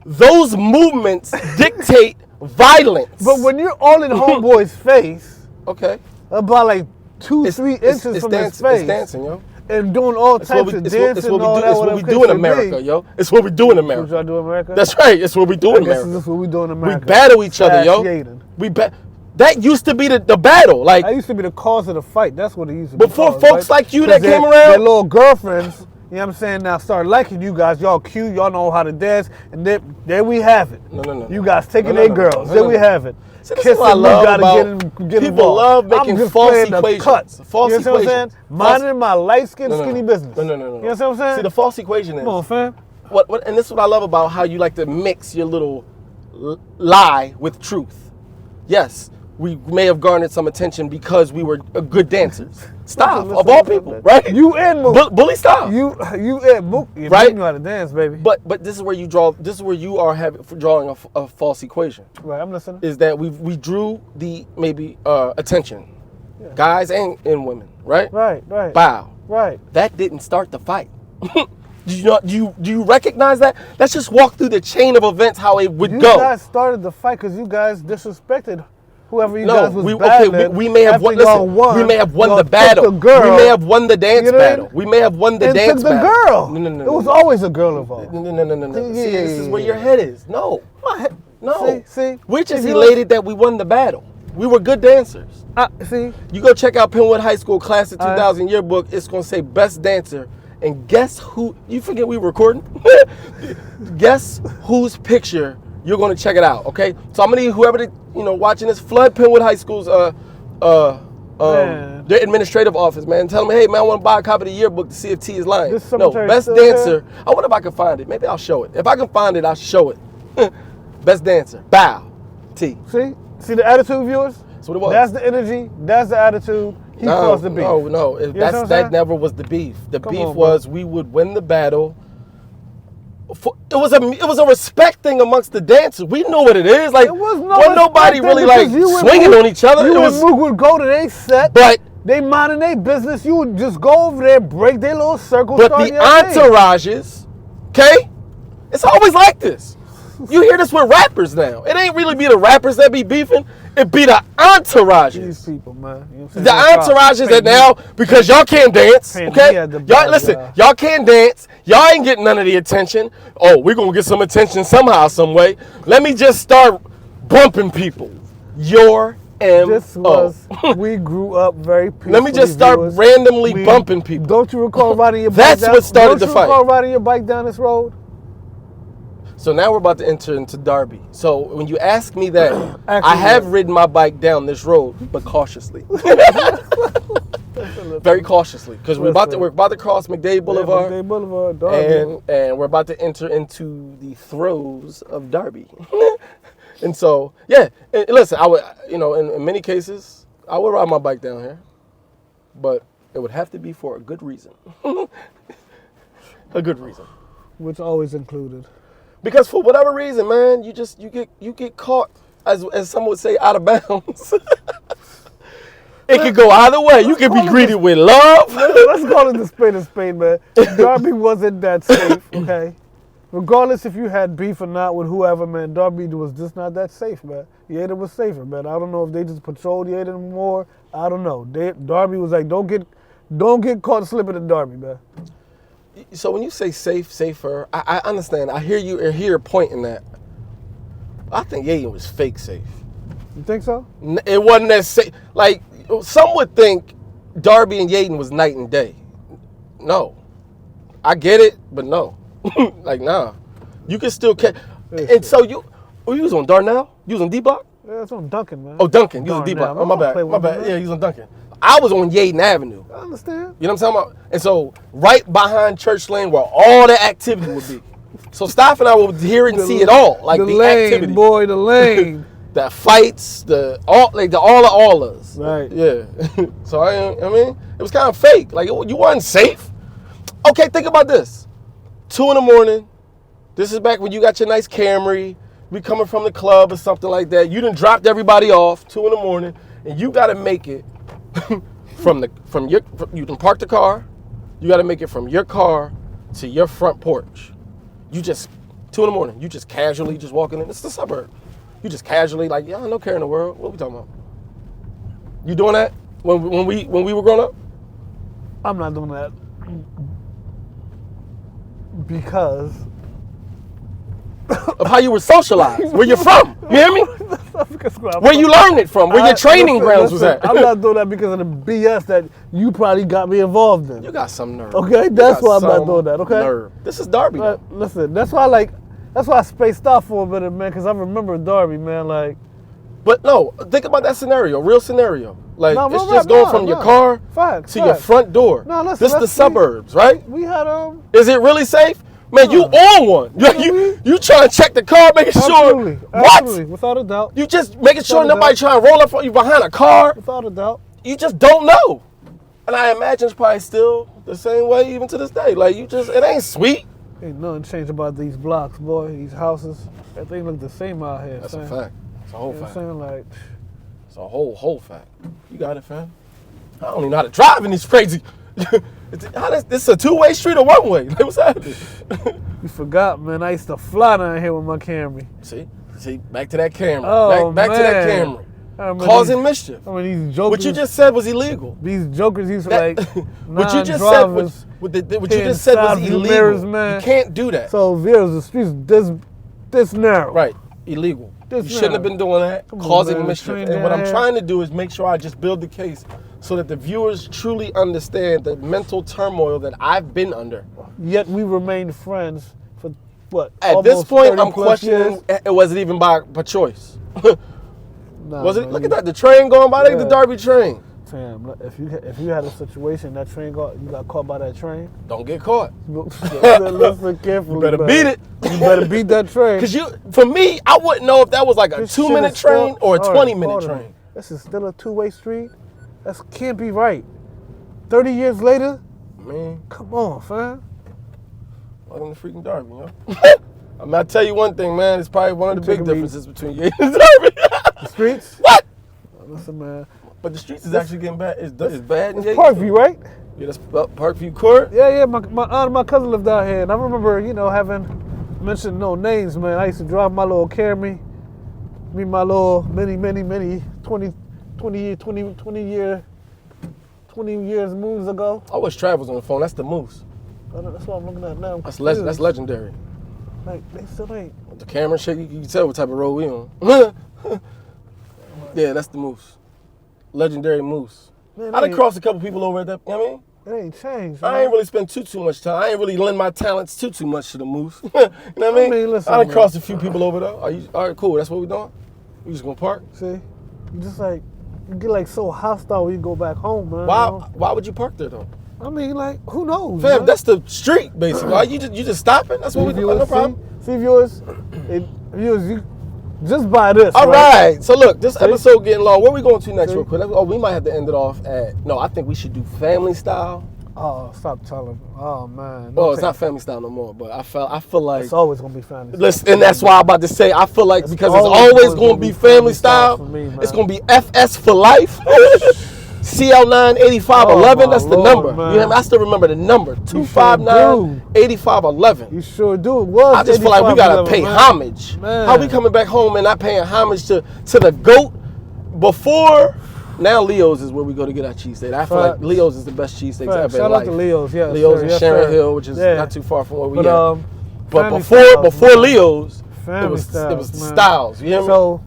those movements dictate violence. But when you're all in homeboy's face, okay, about like 2-3 inches from his face, it's dancing, yo. And doing all types of dancing. It's what we do in America, yo. It's what we do in America. What y'all do in America? That's right. It's what we do in America. This is what we do in America. We battle each other, yo. That used to be the battle. Like, that used to be the cause of the fight. That's what it used to be. Before folks like you that came around. Their little girlfriends, you know what I'm saying, now started liking you guys. Y'all cute. Y'all know how to dance. And there we have it. No. You guys taking their girls. There we have it. See, this is what I love about people love making false equations. False equations. You know what I'm saying? Minding my light-skinned, skinny business. No. You know what I'm saying? See, the false equation is. Come on, fam. And this is what I love about how you like to mix your little lie with truth. Yes, we may have garnered some attention because we were good dancers. Stop, of all people, right? You and Mook. Bully stop. You and Mook. Right? You know how to dance, baby. But this is where you draw. This is where you are drawing a false equation. Right, I'm listening. Is that we drew the attention, guys and women, right? Right. Bow. Right. That didn't start the fight. Do you recognize that? Let's just walk through the chain of events how it would go. You guys started the fight because you guys disrespected whoever you guys was battling. We may have won. Listen, we may have won the battle. We may have won the dance battle. We may have won the dance battle. The girl. No. It was always a girl involved. No. See, this is where your head is. No. No. See. We're just elated that we won the battle. We were good dancers. See. You go check out Penwood High School Class of 2000 yearbook. It's gonna say best dancer. And guess who? You forget we were recording. Guess whose picture you're going to check it out. Okay, so I'm gonna need whoever watching this flood Penwood High School's their administrative office, man. Tell them, hey man, I want to buy a copy of the yearbook to see if T is lying. No, best dancer. I wonder if I can find it. Maybe I'll show it. If I can find it, I'll show it. Best dancer. Bow. T. See the attitude, viewers. That's what it was. That's the energy. That's the attitude. He caused the beef. No. That never was the beef. The beef was we would win the battle. It was a respect thing amongst the dancers. We knew what it is. Like, wasn't nobody really like swinging on each other. You and Mook would go to their set, but they minding their business. You would just go over there, break their little circle. But the entourages, okay, it's always like this. You hear this with rappers now. It ain't really be the rappers that be beefing. It be the entourages. These people, man. You know the entourages that now, because y'all can't dance, okay? Y'all listen, y'all can't dance. Y'all ain't getting none of the attention. Oh, we're going to get some attention somehow, some way. Let me just start bumping people. Your M.O. This was, we grew up very peacefully. Let me just start randomly bumping people. Don't you recall riding your bike That's what started the fight. Don't you recall riding your bike down this road? So now we're about to enter into Derby. So when you ask me that, I have ridden my bike down this road, but cautiously. Very cautiously, because we're about to cross McDade Boulevard. McDade Boulevard, Derby. And we're about to enter into the throes of Derby. And so, yeah, and listen, I would, in many cases, I would ride my bike down here, but it would have to be for a good reason. A good reason. Which always included. Because for whatever reason, man, you get caught, as some would say, out of bounds. It could go either way. You could be greeted with love. Let's call it a spade, man. Derby wasn't that safe, okay? Regardless if you had beef or not with whoever, man, Derby was just not that safe, man. Yeadon was safer, man. I don't know if they just patrolled Yeadon more. I don't know. Derby was like, don't get caught slipping in Derby, man. So when you say safer, I understand. I hear your point in that. I think Yeadon was fake safe. You think so? It wasn't that safe. Like, some would think Derby and Yeadon was night and day. No. I get it, but no. Like, nah. You can still catch. And so you was on Darnell? You was on D-Block? Yeah, it's on Duncan, man. Oh, Duncan. You was on D-Block. Oh, my bad. Yeah, you was on Duncan. I was on Yeadon Avenue. I understand. You know what I'm talking about? And so right behind Church Lane where all the activity would be. So Staff and I would hear and see it all. Like the lane, activity. Boy, the lane. The fights, all of us. Right. Yeah. So I mean, it was kind of fake. Like, you weren't safe. Okay, think about this. 2 a.m. This is back when you got your nice Camry. We coming from the club or something like that. You done dropped everybody off 2 a.m. and you got to make it you can park the car. You got to make it from your car to your front porch. You just 2 a.m. You just casually just walking in. It's the suburb. You just casually like, yeah, no care in the world. What are we talking about? You doing that when we were growing up? I'm not doing that because of how you were socialized. Where you're from? You hear me? Where you learned it from? Where your training grounds was at? I'm not doing that because of the BS that you probably got me involved in. You got some nerve. Okay, that's why I'm not doing that. Okay. Nerve. This is Derby. Listen, that's why I spaced out for a minute, man, because I remember Derby, man. Like, but no, think about that scenario, real scenario. Like, it's just going from your car to your front door. No, listen, this is the suburbs, right? We had Is it really safe? Man, you on one. You trying to check the car, making sure. Absolutely, without a doubt. You just making sure nobody trying to roll up on you behind a car. Without a doubt. You just don't know. And I imagine it's probably still the same way even to this day. Like, it ain't sweet. Ain't nothing changed about these blocks, boy. These houses, everything look the same out here. That's a fact. It's a whole fact. You know what I'm saying? Like, it's a whole fact. You got it, fam. I don't even know how to drive in these crazy. This is a 2-way street or 1-way? What's happening? You forgot, man. I used to fly down here with my Camry. See, back to that Camry. Oh, back to that Camry. causing mischief. I mean, these jokers. What you just said was illegal. These jokers used to like. What you just said was what you just said was illegal. Mirrors, man. You can't do that. So the streets this narrow. Right, illegal. You shouldn't have been doing that, causing mischief. And what I'm trying to do is make sure I just build the case so that the viewers truly understand the mental turmoil that I've been under. Yet we remained friends for what? At this point, I'm questioning it wasn't even by choice. Was it? Look at that, the train going by, the Derby train. Fam, if you had a situation that you got caught by that train, don't get caught. Listen carefully. You better beat it. You better beat that train. Because for me, I wouldn't know if that was like a 2-minute train or a 20-minute train. This is still a two-way street. That can't be right. 30 years later, man, come on, fam. Welcome to freaking Derby, you know. I'm gonna tell you one thing, man. It's probably one of the big differences between Yeadon and Derby. The streets? What? Listen, man. But the streets is actually getting bad. It's bad in Yeadon. Parkview, right? Yeah, that's Parkview Court. Yeah. My aunt and my cousin lived out here, and I remember, having mentioned no names, man. I used to drive my little Camry, my little many 20 years moons ago. I wish Trav was on the phone. That's the Moose. That's what I'm looking at now. That's legendary. Like, they still ain't. With the camera shake, you can tell what type of road we on. Yeah, that's the Moose. Legendary Moose. Man, I done crossed a couple people over at that, you know what I mean? It ain't changed, man. I ain't really spent too much time. I ain't really lend my talents too much to the Moose. You know what I mean? Listen, I done crossed a few people over there. All right, cool. That's what we doing? We just gonna park? See? You just like, you get like so hostile when you go back home, man. Why would you park there though? I mean, like, who knows? Fam, man? That's the street, basically. You just stopping? That's what we do. No problem. See, viewers, you just buy this. All right. So look, this episode getting long. Where we going to next, real quick? Oh, we might have to end it off at. No, I think we should do family style. Oh, stop telling me. Oh man. No, it's not family style no more. But I feel like it's always gonna be family style. Listen, and that's why I'm about to say I feel like because it's always gonna be family style. For me, it's gonna be FS for life. CL9 8511, that's the number. You know what I mean? I still remember the number. 259 8511. You sure do. It was. I just feel like we gotta pay homage. Man. How we coming back home and not paying homage to the GOAT before? Now Leo's is where we go to get our cheesesteak. I feel like Leo's is the best cheesesteaks ever in life. Shout out to Leo's, yes. Leo's in Sharon Hill, which is not too far from where we at. But before Leo's, it was Styles. You hear me? So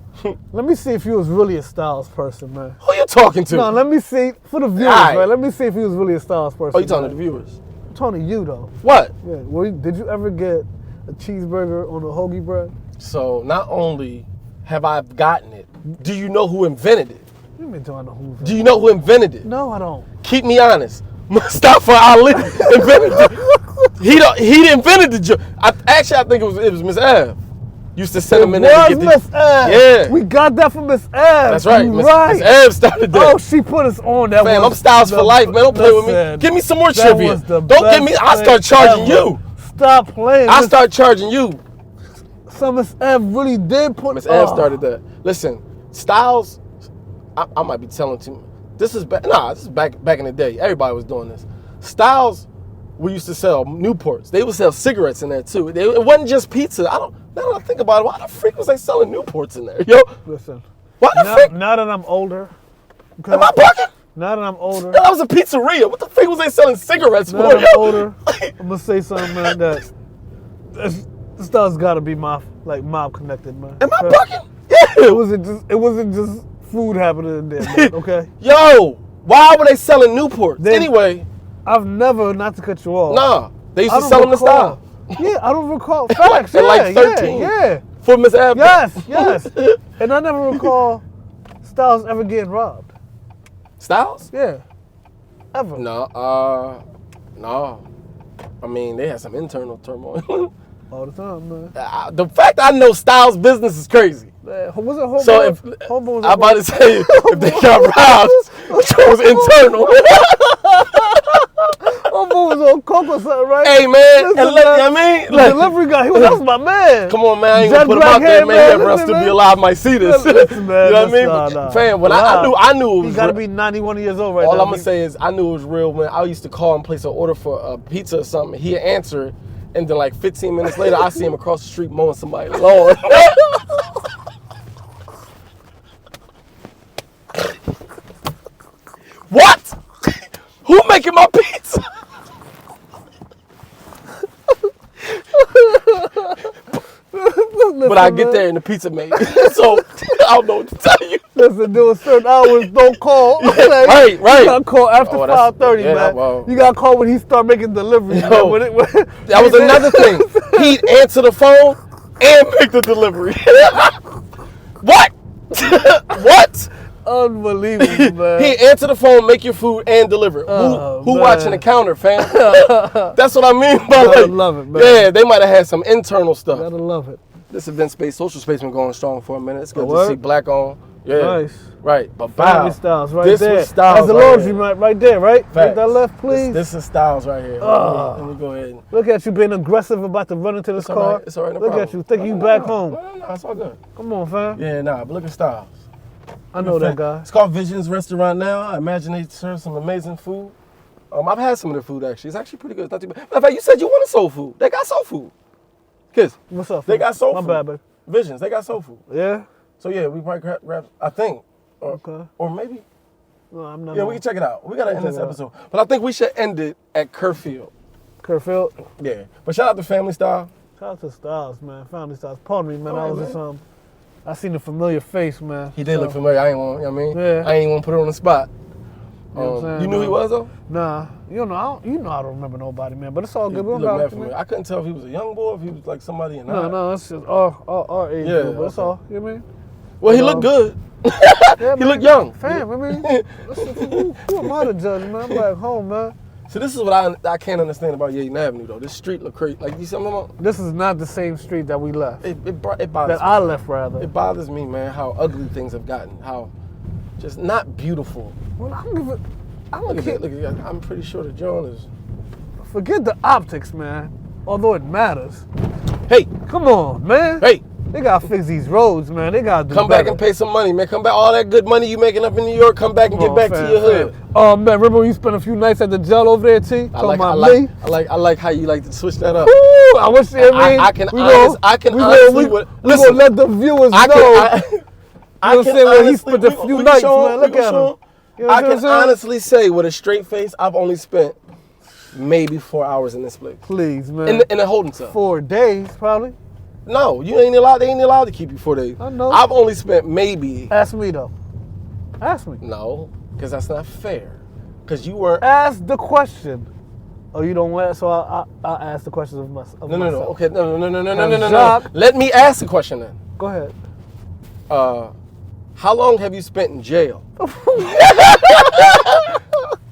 let me see if you was really a Styles person, man. Who you talking to? No, let me see for the viewers, man. Let me see if you was really a Styles person. Oh, you talking to the viewers? I'm talking to you though. What? Yeah. Did you ever get a cheeseburger on a hoagie bread? So not only have I gotten it, do you know who invented it? You mean don't know who invented it? Do you know who invented it? No, I don't. Keep me honest. Mustafa Ali invented it. He invented the joke. I think it was Miss Ave. Used to send him in there to get Miss Ave. Yeah. We got that from Miss Ave. That's right. Miss Ave started that. Oh, she put us on that. Fam, I'm Styles for life, man. Don't play with me. Give me some more trivia. Don't give me. I start charging you. Stop playing. I start charging you. So Miss Ave really did put. Miss Ave started that. Listen, Styles. I might be telling too. This is back in the day. Everybody was doing this. Styles, we used to sell Newports. They would sell cigarettes in there too. It wasn't just pizza. Now that I think about it, why the freak was they selling Newports in there? Yo, listen. Why the freak? Now that I'm older. Am I bugging? Now that I'm older. That was a pizzeria. What the freak was they selling cigarettes for? Now that I'm older, I'm gonna say something, man. That Styles gotta be mob connected, man. Am I bugging? Yeah. It wasn't just food happening in there, man, okay? Yo, why were they selling Newports? Anyway. I've never, not to cut you off. Nah, they used to sell them to Styles. Yeah, I don't recall. Facts, at like 13. Yeah. For Miss Ave. Yes. And I never recall Styles ever getting robbed. Styles? Yeah. Ever. No. I mean, they had some internal turmoil. All the time, man. The fact I know Styles' business is crazy. Was it Hobo? So I'm about to say, if they got robbed, it was internal. Hobo was on coke or something, right? Hey, man. Listen, the delivery guy, that was my man. Come on, man. I ain't going to put him out there, man. For us to be alive might see this. Listen, man. You know what I mean? Fam, when I knew it was He got to be 91 years old right now. All I'm going to say is I knew it was real when I used to call and place an order for a pizza or something. He'd answer it. And then like 15 minutes later, I see him across the street mowing somebody's lawn. making my pizza. But I get there and the pizza made. So I don't know what to tell you. Listen, doing certain hours, don't call. Like, right. You gotta call after 5:30, yeah, man. well. You gotta call when he start making deliveries. Yo, man. that was another thing. He'd answer the phone and make the delivery. What? What? Unbelievable, man. He'd answer the phone, make your food, and deliver it. Who watching the counter, fam? That's what I mean by Gotta love it, man. Yeah, they might have had some internal stuff. Gotta love it. This event space, social space been going strong for a minute. It's good to word? see black on. Yeah. Nice. Right. But Family Styles right this there. Was Styles That's the right laundry here. right there, right? Facts. Make that left, please. This is Styles right here. Let me go ahead. Look at you being aggressive about to run into this car. Right. It's all right, no Look problem. at you, thinking you back home. No, it's all good. Come on, fam. Yeah, but look at Styles. I know that guy. It's called Visions Restaurant now. I imagine they serve some amazing food. I've had some of their food actually. It's actually pretty good. It's not too bad. Matter of fact, you said you wanted soul food. They got soul food. Kiss. What's up? They got soul My food. bad, baby. Visions. They got soul food. Yeah? So yeah, we probably grab. I think. Okay. Or maybe. No, I'm not. Yeah, we can check it out. We gotta end this check it out. episode, but I think we should end it at Kerfield. Kerfield. Yeah, but shout out to Family Style. Shout out to Styles, man. Family Styles. Pardon me, man. All I right, was just I seen a familiar face, man. He did look familiar. I ain't want. You know what I mean? Yeah. I ain't want to put it on the spot. You know what I'm saying, you knew he man? was though. Nah, you know I don't remember nobody, man. But it's all He good. We don't looked got mad it, familiar. man. I couldn't tell if he was a young boy, or if he was like somebody in No, it's just our age Yeah, group, but it's okay. all. You know what I mean? Well, he looked good. Yeah, He looked young. Fam, I mean, who am I to judge, man? I'm back home, man. So this is what I can't understand about Yeadon Avenue though. This street look crazy. Like you see what I'm talking about? This is not the same street that we left. It bothers That me. I left, rather. It bothers me, man, how ugly things have gotten. How just not beautiful. Well, I don't give a. I don't Look at care. that. Look at that. I'm pretty sure the John is. Forget the optics, man. Although it matters. Hey, Come on, man. hey, They gotta fix these roads, man. They gotta do come better. back and pay some money, man. Come back. All that good money you making up in New York, come back and Come get on, back fam, to your hood. fam. Oh man, remember when you spent a few nights at the jail over there, T? I Talking about like, me? I like how you like to switch that up. Ooh, I wish you mean. I can we honestly. we gonna Listen, let the viewers know. I You know what can I'm saying? When he honestly- spent a we few can nights, show man. him, Look we can at show him. him. You know I what I'm can saying? honestly say with a straight face, I've only spent maybe 4 hours in this place. Please, man. In the holding cell. 4 days, probably. No, you ain't allowed. They ain't allowed to keep you 4 days. I know. I've only spent maybe. Ask me though. Ask me. No, because that's not fair. Because you weren't. Ask the question. Oh, you don't want? So I ask the questions of myself. No. Okay, no. Jacques- Let me ask the question then. Go ahead. How long have you spent in jail?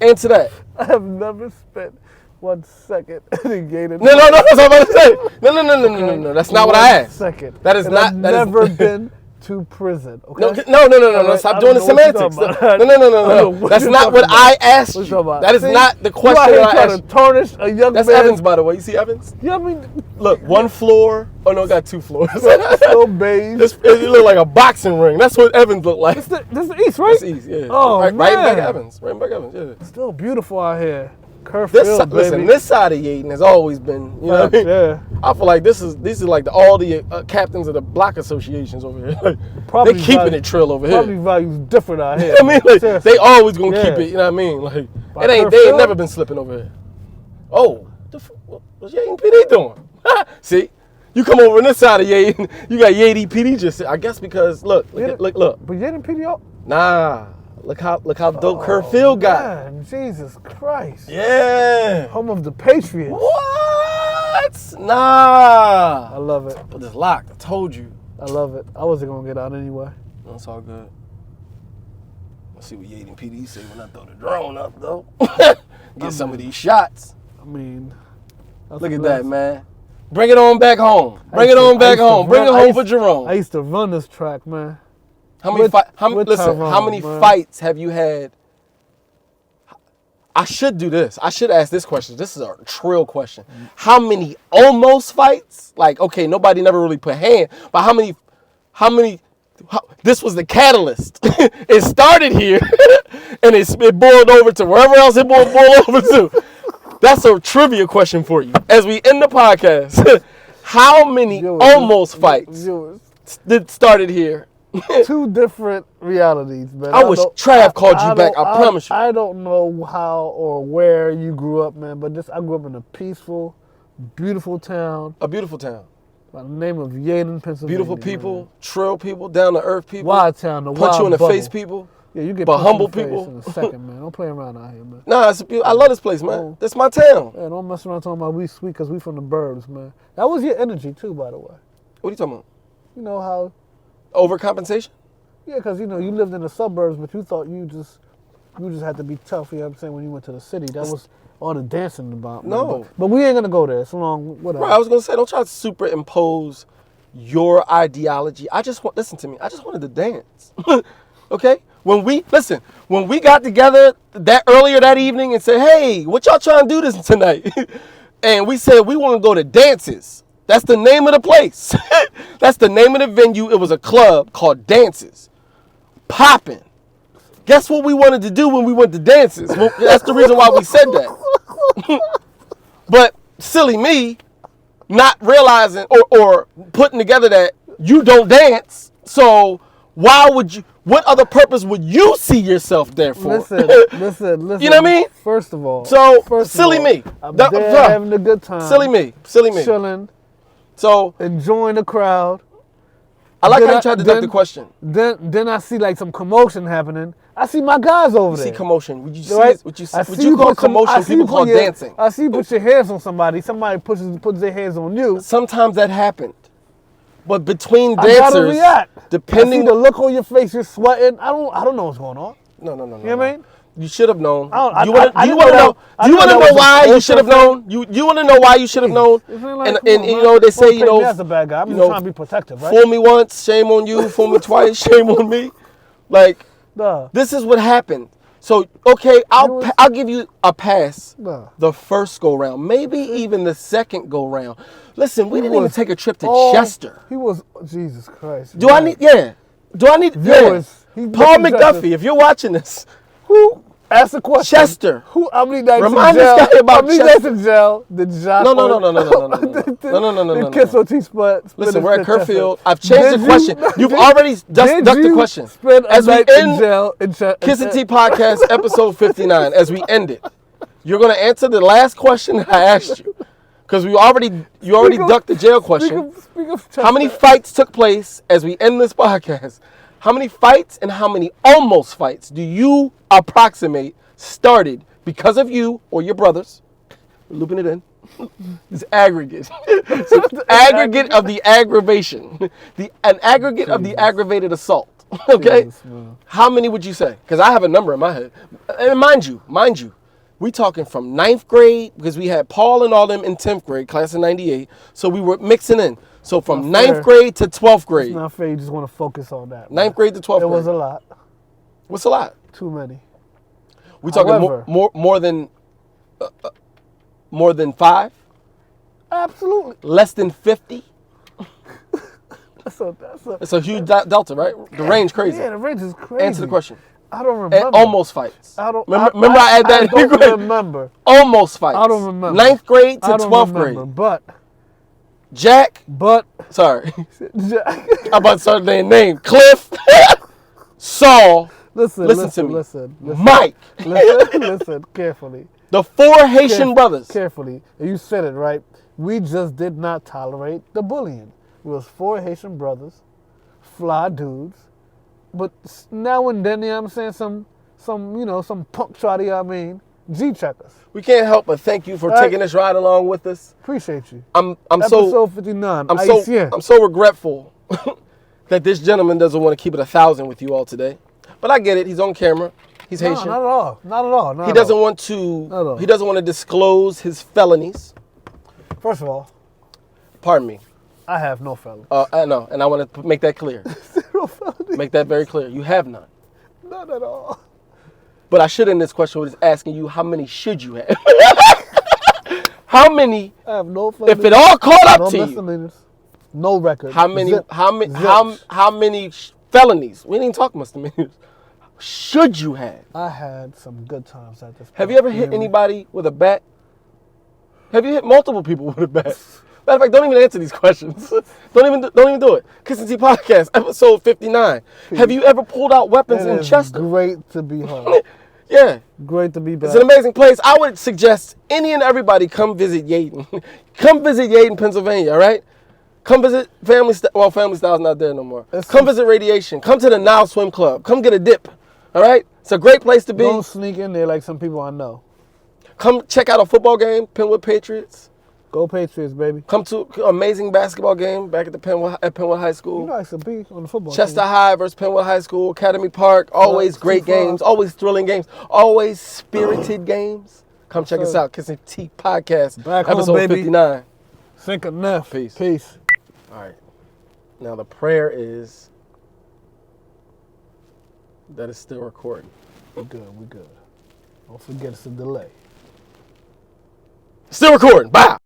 Answer that. I have never spent 1 second in Yeadon. No, that's what I'm about to say. No. That's not what I asked. Second. That is And not. I've that is- never been to prison. Okay. No. Alright, Stop I doing the don't know what semantics. you're talking about. No. I don't know what That's you're not what talking I about. asked What you you. talking about? That is See? not the You out question here that I trying asked to you. tarnish a young That's man. Evans, by the way. You see Evans? Yeah, I mean, Look, 1 floor. Oh no, it got 2 floors. so beige. It looked like a boxing ring. That's what Evans looked like. This the East, right? That's east, yeah. Oh, right in back man. Evans. Right in back Evans, yeah. Still beautiful out here. Kerfield, baby. Listen, this side of Yeadon has always been, you know what I mean? Yeah. I feel like these are like all the captains of the block associations over here. Like, Probably they keeping value- it trill over here. Probably values different out here. I mean, like, Seriously. they always gonna Yeah. keep it. You know what I mean? Like, By they ain't Kerfield? never been slipping over here. Oh, what's Yeadon PD doing? See, you come over on this side of Yeadon, you got Yeadon PD just. I guess because look. Yeah. Look. But Yeadon PDO. Nah, look how dope Kerfield got. Man, Jesus Christ. Yeah. Home of the Patriots. What? Nah. I love it. But it's locked. I told you. I love it. I wasn't gonna get out anyway. That's all good. Let's see what Yeadon PD say when I throw the drone up, though. Get some of these shots. I mean, Look at that, man. Bring it on back home. Bring it I on used back to home. Bring it run- I home used- for Jerome. I used to run this track, man. How many with Tyrone, man. fights have you had? I should do this. I should ask this question. This is a trill question. How many almost fights? Like, okay, nobody never really put hand, but how many, this was the catalyst. It started here, and it boiled over to wherever else it boiled over to. That's a trivia question for you. As we end the podcast, how many almost fights Viewers. started here two different realities, man. I wish Trav called you back. I promise you. I don't know how or where you grew up, man, but I grew up in a peaceful, beautiful town. A beautiful town. By the name of Yeadon, Pennsylvania. Beautiful people, man. trill people, down to earth people. Wild town, the punch wild you in the bubble. face people. Yeah, you get but punched humble in the face people. in a second, man. Don't play around out here, man. Nah, I love this place, man. Oh. That's my town. Yeah, don't mess around talking about we sweet because we from the burbs, man. That was your energy too, by the way. What are you talking about? You know how? Overcompensation? Yeah, because you lived in the suburbs, but you thought you just had to be tough. You know what I'm saying? When you went to the city, that was all the dancing about. Man. No, but we ain't gonna go there. It's long. Whatever. Bro, I was gonna say, don't try to superimpose your ideology. Listen to me. I just wanted to dance. Okay? When we got together earlier that evening and said, hey, what y'all trying to do this tonight? And we said we want to go to Dances. That's the name of the place. That's the name of the venue. It was a club called Dances. Popping. Guess what we wanted to do when we went to Dances? Well, that's the reason why we said that. But silly me, not realizing or putting together that you don't dance. So why would you? What other purpose would you see yourself there for? Listen. You know what I mean? First of all, silly me. I'm there having a good time. Silly me. Chilling. So enjoying the crowd. I like how you tried to duck the question. Then I see like some commotion happening. I see my guys over there. You see commotion. Would you see right? Would you call commotion? People call dancing. I see you put your hands on somebody. Somebody puts their hands on you. Sometimes that happened. But between I gotta dancers, react. depending I see the look on your face, you're sweating. I don't know what's going on. No. You know what I mean? You should have known. Do you want to know why you should have known? You want to know why you should have known? Like, and you know they say that's a bad guy. I'm just trying to be protective, right? Fool me once, shame on you. Fool me twice, shame on me. Like this is what happened. So okay, I'll give you a pass. The first go round, maybe even the second go round. Listen, we didn't even take a trip to Chester. He was Jesus Christ. Do I need viewers? Yeah. Paul McDuffie, if you're watching this. Who? Ask the question. Chester. How many nights Remind in jail? this guy about How many nights in jail did Josh? No. Kiss on T-spot. Listen, we're at Kerrfield. I've changed the question. You've already ducked the question. As we end Kiss and Tea Podcast episode 59, as we end it, you're going to answer the last question I asked you. Because you already ducked the jail question. How many fights took place as we end this podcast? How many fights and how many almost fights do you approximate started because of you or your brothers? We're looping it in. It's aggregate. It's an aggregate of the aggravation. An aggregate of the aggravated assault. Okay? How many would you say? Because I have a number in my head. And mind you, we talking from 9th grade, because we had Paul and all them in 10th grade, class of 98. So we were mixing in. So from 9th grade to 12th grade. It's not fair. You just want to focus on that. 9th grade to 12th grade. It was a lot. What's a lot? Too many. We talking more than 5? Absolutely. Less than 50? That's a huge delta, right? The range crazy. Yeah, the range is crazy. Answer the question. I don't remember. And almost fights. Remember I had that. I don't remember. Almost fights. I don't remember. 9th grade to 12th grade. But sorry. I'm about to start their name. Cliff. Saul. Listen to me. Listen. Mike. Listen carefully. The 4 Haitian brothers. Carefully. You said it right. We just did not tolerate the bullying. It was 4 Haitian brothers, fly dudes. But now and then, you know what I'm saying, some punk try G-checkers. We can't help but thank you for taking this ride along with us. Appreciate you. Episode 59. I'm so regretful that this gentleman doesn't want to keep it 1,000 with you all today. But I get it. He's on camera. He's Haitian. Not at all. He doesn't want to disclose his felonies. First of all, pardon me. I have no felonies. I know, and I want to make that clear. 0 felonies. Make that very clear. You have none. None at all. But I should end this question with asking you, how many should you have? How many? I have no felonies. If it all caught up to you. No record. How many? How many felonies? We didn't even talk misdemeanors. Should you have? I had some good times at this point. Have you ever hit anybody with a bat? Have you hit multiple people with a bat? Matter of fact, don't even answer these questions. Don't even do it. Kiss and Tea Podcast, episode 59. Have you ever pulled out weapons in Chester? Great to be home. Yeah. Great to be back. It's an amazing place. I would suggest any and everybody come visit Yeadon. Come visit Yeadon, Pennsylvania, all right? Come visit Family Style's not there no more. Come visit Radiation. Come to the Nile Swim Club. Come get a dip, all right? It's a great place to be. Don't sneak in there like some people I know. Come check out a football game, Penwood Patriots. Go Patriots, baby. Come to an amazing basketball game back at the Penwood High School. You know I should be on the football Chester team. High versus Penwood High School, Academy Park. Always great games, always thrilling games, always spirited games. Come check us out, Kiss and Tea Podcast, Back episode home, baby. 59. Think enough. Peace. Peace. All right. Now the prayer is that it's still recording. We good. Don't forget it's a delay. Still recording. Bye.